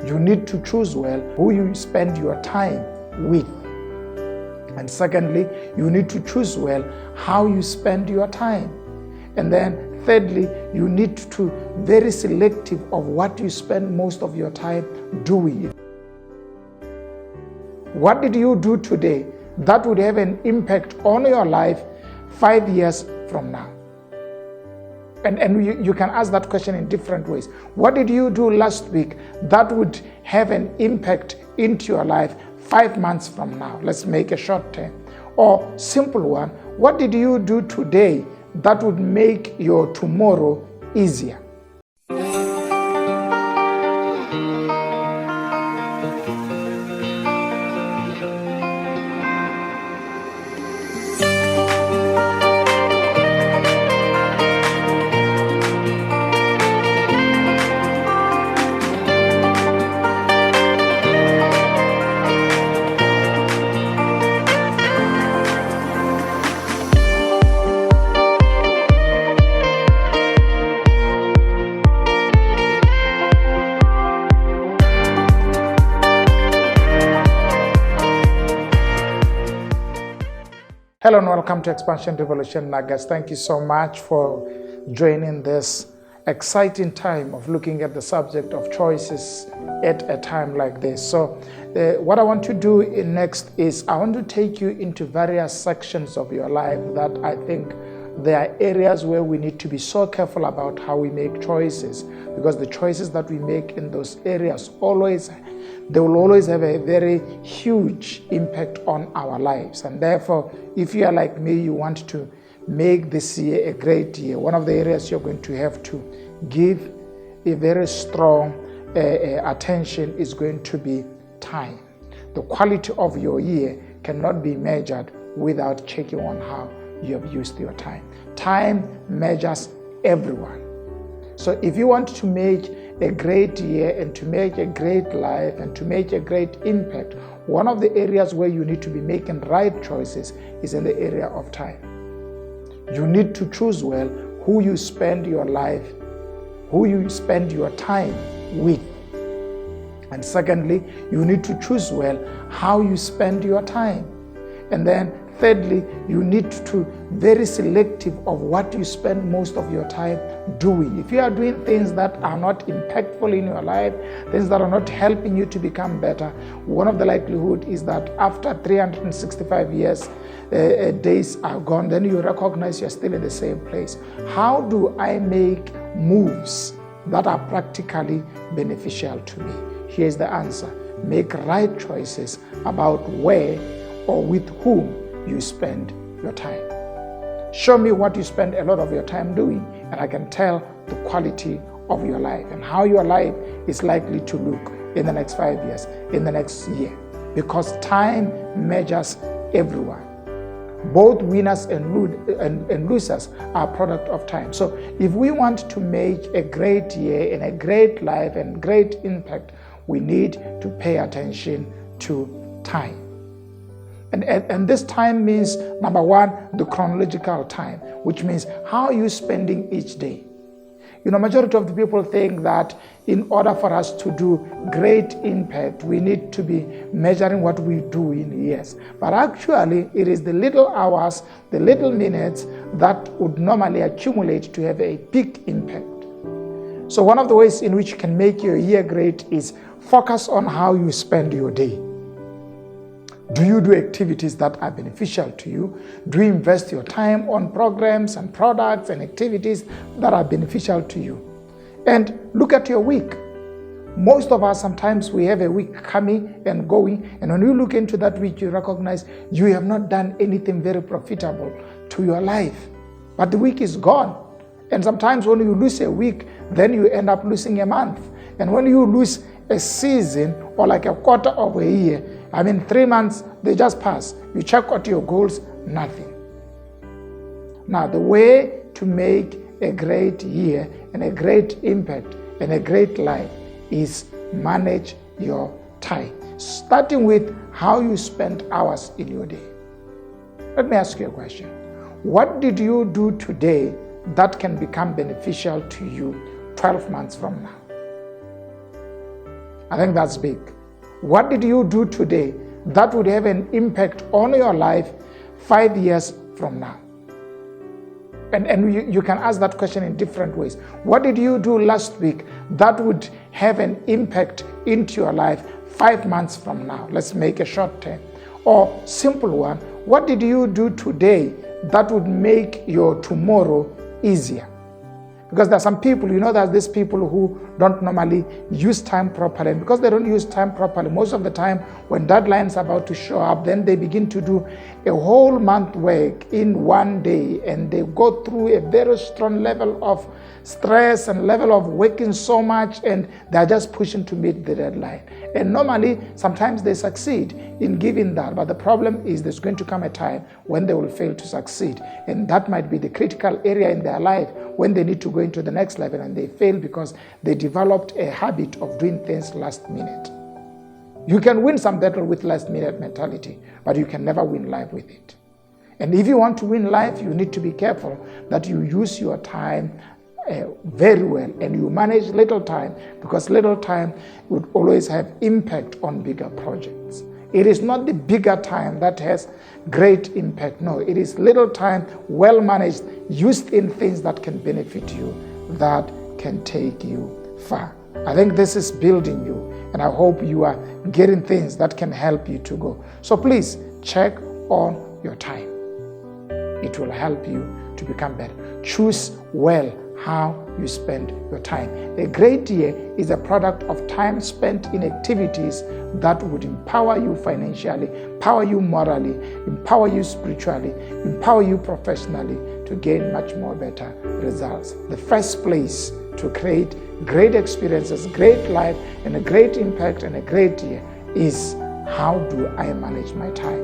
You need to choose well who you spend your time with. And secondly, you need to choose well how you spend your time. And then thirdly, you need to be very selective of what you spend most of your time doing. What did you do today that would have an impact on your life 5 years from now? And you can ask that question in different ways. What did you do last week that would have an impact into your life 5 months from now? Let's make a short term. Or simple one, what did you do today that would make your tomorrow easier? Hello and welcome to Expansion Revolution Nuggets. Thank you so much for joining this exciting time of looking at the subject of choices at a time like this. So what I want to do next is I want to take you into various sections of your life that I think there are areas where we need to be so careful about how we make choices, because the choices that we make in those areas they will always have a very huge impact on our lives. And therefore, if you are like me, you want to make this year a great year, one of the areas you're going to have to give a very strong attention is going to be time. The quality of your year cannot be measured without checking on how you have used your time. Time measures everyone. So if you want to make a great year and to make a great life and to make a great impact, one of the areas where you need to be making right choices is in the area of time. You need to choose well who you spend your life, who you spend your time with. And secondly, you need to choose well how you spend your time. And then thirdly, you need to be very selective of what you spend most of your time doing. If you are doing things that are not impactful in your life, things that are not helping you to become better, one of the likelihood is that after 365 years, days are gone, then you recognize you're still in the same place. How do I make moves that are practically beneficial to me? Here's the answer. Make right choices about where or with whom you spend your time. Show me what you spend a lot of your time doing, and I can tell the quality of your life and how your life is likely to look in the next 5 years, in the next year. Because time measures everyone. Both winners and losers are a product of time. So if we want to make a great year and a great life and great impact, we need to pay attention to time. And this time means, number one, the chronological time, which means how are you spending each day? Majority of the people think that in order for us to do great impact, we need to be measuring what we do in years. But actually, it is the little hours, the little minutes that would normally accumulate to have a big impact. So one of the ways in which you can make your year great is focus on how you spend your day. Do you do activities that are beneficial to you? Do you invest your time on programs and products and activities that are beneficial to you? And look at your week. Most of us, sometimes we have a week coming and going, and when you look into that week, you recognize you have not done anything very profitable to your life. But the week is gone. And sometimes when you lose a week, then you end up losing a month. And when you lose a season or like a quarter of a year, 3 months, they just pass. You check out your goals, nothing. Now, the way to make a great year and a great impact and a great life is manage your time, starting with how you spend hours in your day. Let me ask you a question. What did you do today that can become beneficial to you 12 months from now? I think that's big. What did you do today that would have an impact on your life 5 years from now? And you can ask that question in different ways. What did you do last week that would have an impact into your life 5 months from now? Let's make a short term. Or simple one, what did you do today that would make your tomorrow easier? Because there are some people, there's these people who don't normally use time properly. And because they don't use time properly, most of the time when deadlines are about to show up, then they begin to do a whole month work in one day, and they go through a very strong level of stress and level of working so much, and they're just pushing to meet the deadline. And normally, sometimes they succeed in giving that, but the problem is there's going to come a time when they will fail to succeed. And that might be the critical area in their life when they need to go into the next level, and they fail because they developed a habit of doing things last minute. You can win some battle with last minute mentality, but you can never win life with it. And if you want to win life, you need to be careful that you use your time very well, and you manage little time, because little time would always have impact on bigger projects. It is not the bigger time that has great impact. No, it is little time, well managed, used in things that can benefit you, that can take you far. I think this is building you, and I hope you are getting things that can help you to go. So please check on your time. It will help you to become better. Choose well how you spend your time. A great year is a product of time spent in activities that would empower you financially, empower you morally, empower you spiritually, empower you professionally to gain much more better results. The first place to create great experiences, great life, and a great impact and a great year is how do I manage my time?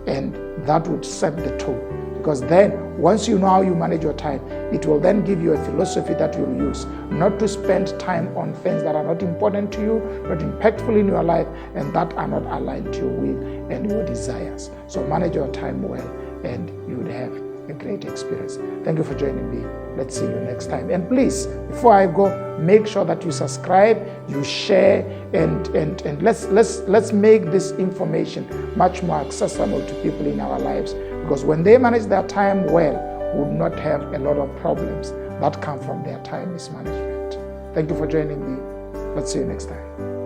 And that would set the tone. Because then, once you know how you manage your time, it will then give you a philosophy that you'll use, not to spend time on things that are not important to you, not impactful in your life, and that are not aligned to your will and your desires. So manage your time well, and you would have a great experience. Thank you for joining me. Let's see you next time. And please, before I go, make sure that you subscribe, you share, and let's make this information much more accessible to people in our lives. Because when they manage their time well, we would not have a lot of problems that come from their time mismanagement. Thank you for joining me. Let's see you next time.